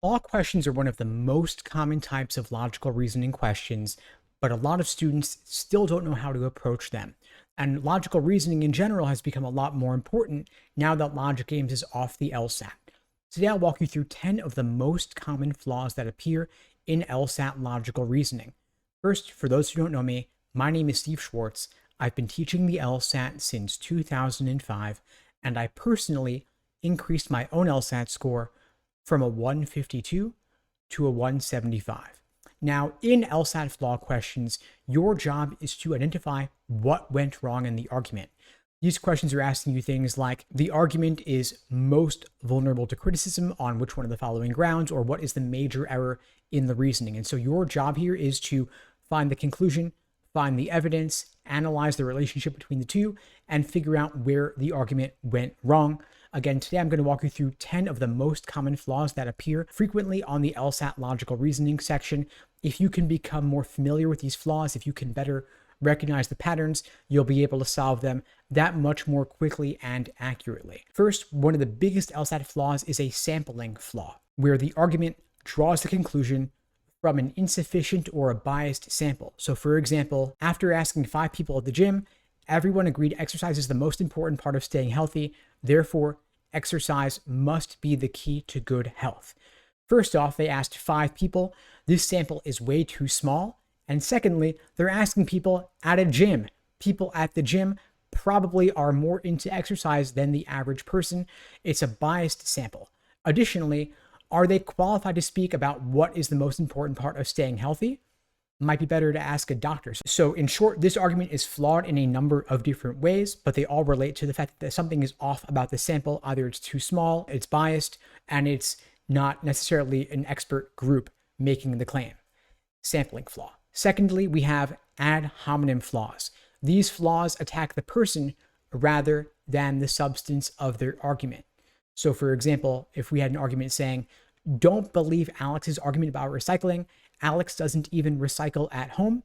Law questions are one of the most common types of logical reasoning questions, but a lot of students still don't know how to approach them. And logical reasoning in general has become a lot more important now that Logic Games is off the LSAT. Today I'll walk you through 10 of the most common flaws that appear in LSAT logical reasoning. First, for those who don't know me, my name is Steve Schwartz. I've been teaching the LSAT since 2005, and I personally increased my own LSAT score from a 152 to a 175. Now, in LSAT flaw questions, your job is to identify what went wrong in the argument. These questions are asking you things like, the argument is most vulnerable to criticism on which one of the following grounds, or what is the major error in the reasoning. And so your job here is to find the conclusion, find the evidence, analyze the relationship between the two, and figure out where the argument went wrong. Again, today I'm going to walk you through 10 of the most common flaws that appear frequently on the LSAT logical reasoning section. If you can become more familiar with these flaws, if you can better recognize the patterns, you'll be able to solve them that much more quickly and accurately. First, one of the biggest LSAT flaws is a sampling flaw, where the argument draws the conclusion from an insufficient or a biased sample. So for example, after asking 5 people at the gym, everyone agreed exercise is the most important part of staying healthy. Therefore, exercise must be the key to good health. First off, they asked 5 people. This sample is way too small. And secondly, they're asking people at a gym. People at the gym probably are more into exercise than the average person. It's a biased sample. Additionally, are they qualified to speak about what is the most important part of staying healthy? Might be better to ask a doctor. So in short, this argument is flawed in a number of different ways, but they all relate to the fact that something is off about the sample. Either it's too small, it's biased, and it's not necessarily an expert group making the claim. Sampling flaw. Secondly, we have ad hominem flaws. These flaws attack the person rather than the substance of their argument. So for example, if we had an argument saying, don't believe Alex's argument about recycling, Alex doesn't even recycle at home.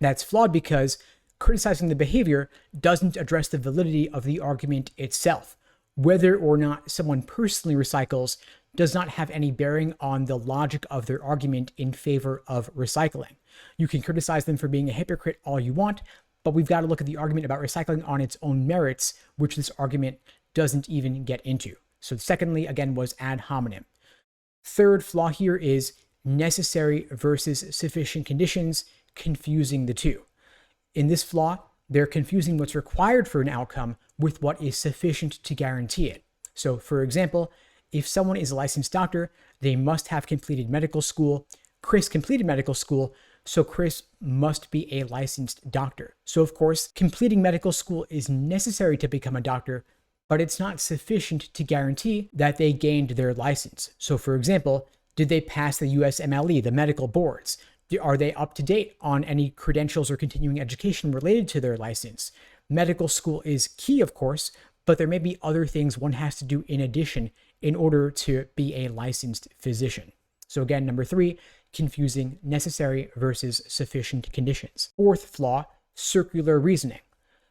That's flawed because criticizing the behavior doesn't address the validity of the argument itself. Whether or not someone personally recycles does not have any bearing on the logic of their argument in favor of recycling. You can criticize them for being a hypocrite all you want, but we've got to look at the argument about recycling on its own merits, which this argument doesn't even get into. So secondly, again, was ad hominem. Third flaw here is necessary versus sufficient conditions, confusing the two. In this flaw, they're confusing what's required for an outcome with what is sufficient to guarantee it. So for example, if someone is a licensed doctor, they must have completed medical school. Chris completed medical school, so Chris must be a licensed doctor. So of course, completing medical school is necessary to become a doctor, but it's not sufficient to guarantee that they gained their license. So for example, did they pass the USMLE, the medical boards? Are they up to date on any credentials or continuing education related to their license? Medical school is key, of course, but there may be other things one has to do in addition in order to be a licensed physician. So again, number 3, confusing necessary versus sufficient conditions. Fourth flaw, circular reasoning.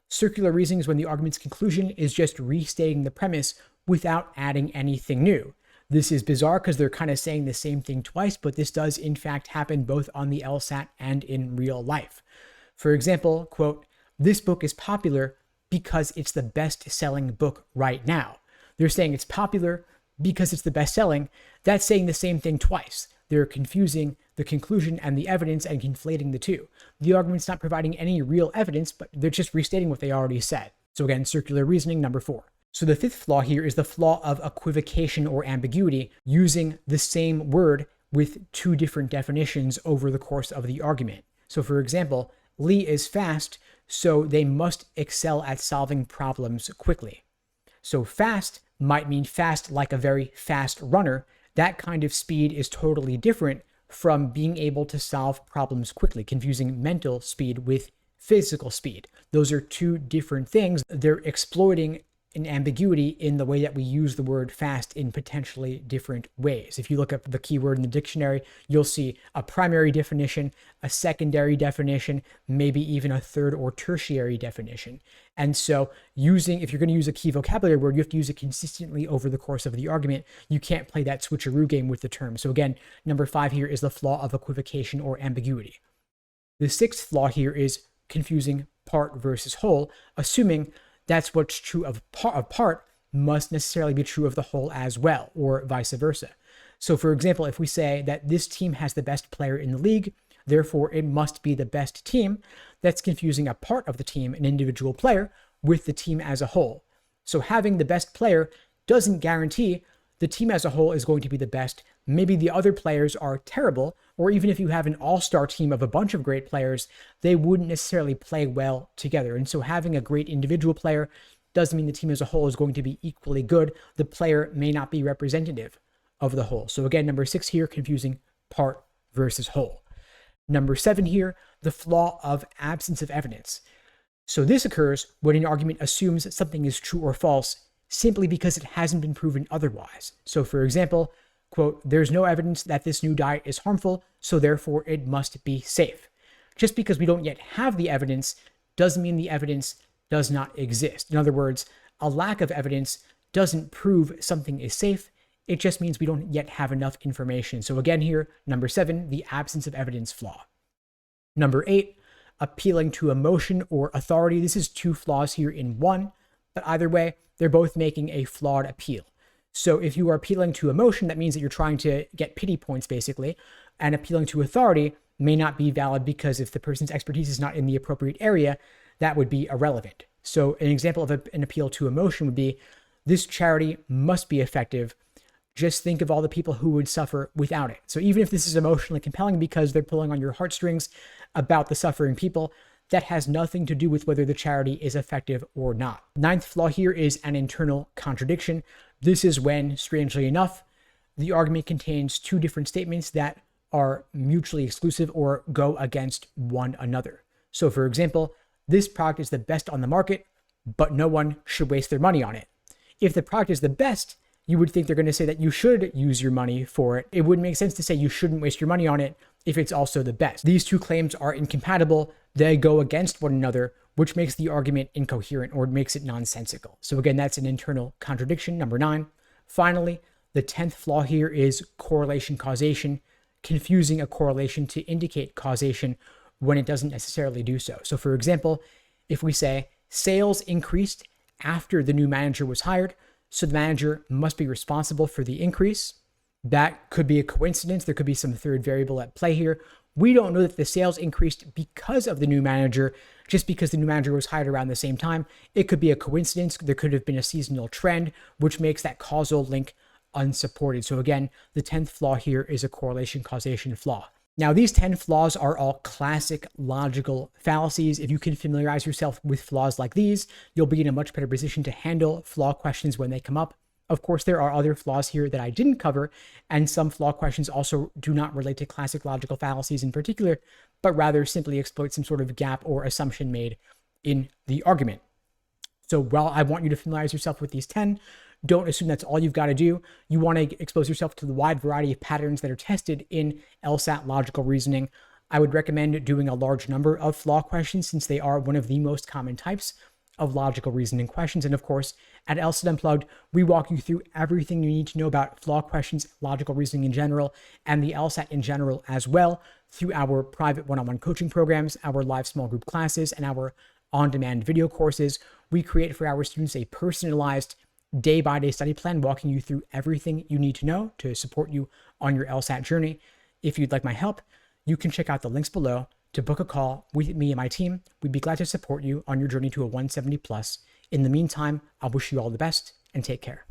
Circular reasoning is when the argument's conclusion is just restating the premise without adding anything new. This is bizarre because they're kind of saying the same thing twice, but this does in fact happen both on the LSAT and in real life. For example, quote, this book is popular because it's the best-selling book right now. They're saying it's popular because it's the best-selling. That's saying the same thing twice. They're confusing the conclusion and the evidence and conflating the two. The argument's not providing any real evidence, but they're just restating what they already said. So again, circular reasoning, number 4. So the 5th flaw here is the flaw of equivocation or ambiguity, using the same word with 2 different definitions over the course of the argument. So for example, Lee is fast, so they must excel at solving problems quickly. So fast might mean fast like a very fast runner. That kind of speed is totally different from being able to solve problems quickly, confusing mental speed with physical speed. Those are 2 different things. They're exploiting an ambiguity in the way that we use the word fast in potentially different ways. If you look up the keyword in the dictionary, you'll see a primary definition, a secondary definition, maybe even a third or tertiary definition. And so if you're going to use a key vocabulary word, you have to use it consistently over the course of the argument. You can't play that switcheroo game with the term. So again, number 5 here is the flaw of equivocation or ambiguity. The 6th flaw here is confusing part versus whole, assuming that's what's true of part must necessarily be true of the whole as well, or vice versa. So for example, if we say that this team has the best player in the league, therefore it must be the best team, that's confusing a part of the team, an individual player, with the team as a whole. So having the best player doesn't guarantee the team as a whole is going to be the best. Maybe the other players are terrible, or even if you have an all-star team of a bunch of great players, they wouldn't necessarily play well together. And so having a great individual player doesn't mean the team as a whole is going to be equally good. The player may not be representative of the whole. So again, number 6 here, confusing part versus whole. Number 7 here, the flaw of absence of evidence. So this occurs when an argument assumes that something is true or false simply because it hasn't been proven otherwise. So for example, quote, there's no evidence that this new diet is harmful, so therefore it must be safe. Just because we don't yet have the evidence doesn't mean the evidence does not exist. In other words, a lack of evidence doesn't prove something is safe. It just means we don't yet have enough information. So again here, number 7, the absence of evidence flaw. Number 8, appealing to emotion or authority. This is 2 flaws here in one, but either way, they're both making a flawed appeal. So if you are appealing to emotion, that means that you're trying to get pity points, basically, and appealing to authority may not be valid because if the person's expertise is not in the appropriate area, that would be irrelevant. So an example of an appeal to emotion would be, this charity must be effective. Just think of all the people who would suffer without it. So even if this is emotionally compelling because they're pulling on your heartstrings about the suffering people, that has nothing to do with whether the charity is effective or not. 9th flaw here is an internal contradiction. This is when, strangely enough, the argument contains 2 different statements that are mutually exclusive or go against one another. So for example, this product is the best on the market, but no one should waste their money on it. If the product is the best, you would think they're going to say that you should use your money for it. It wouldn't make sense to say you shouldn't waste your money on it if it's also the best. These 2 claims are incompatible. They go against one another, which makes the argument incoherent or makes it nonsensical. So again, that's an internal contradiction, number 9. Finally, the 10th flaw here is correlation causation, confusing a correlation to indicate causation when it doesn't necessarily do so. So for example, if we say sales increased after the new manager was hired, so the manager must be responsible for the increase. That could be a coincidence. There could be some third variable at play here. We don't know that the sales increased because of the new manager, just because the new manager was hired around the same time. It could be a coincidence. There could have been a seasonal trend, which makes that causal link unsupported. So again, the 10th flaw here is a correlation causation flaw. Now, these 10 flaws are all classic logical fallacies. If you can familiarize yourself with flaws like these, you'll be in a much better position to handle flaw questions when they come up. Of course, there are other flaws here that I didn't cover, and some flaw questions also do not relate to classic logical fallacies in particular, but rather simply exploit some sort of gap or assumption made in the argument. So while I want you to familiarize yourself with these 10, don't assume that's all you've got to do. You want to expose yourself to the wide variety of patterns that are tested in LSAT logical reasoning. I would recommend doing a large number of flaw questions since they are one of the most common types of logical reasoning questions. And of course, at LSAT Unplugged, we walk you through everything you need to know about flaw questions, logical reasoning in general, and the LSAT in general as well through our private one-on-one coaching programs, our live small group classes, and our on-demand video courses. We create for our students a personalized day-by-day study plan, walking you through everything you need to know to support you on your LSAT journey. If you'd like my help, you can check out the links below to book a call with me and my team. We'd be glad to support you on your journey to a 170 plus. In the meantime, I wish you all the best and take care.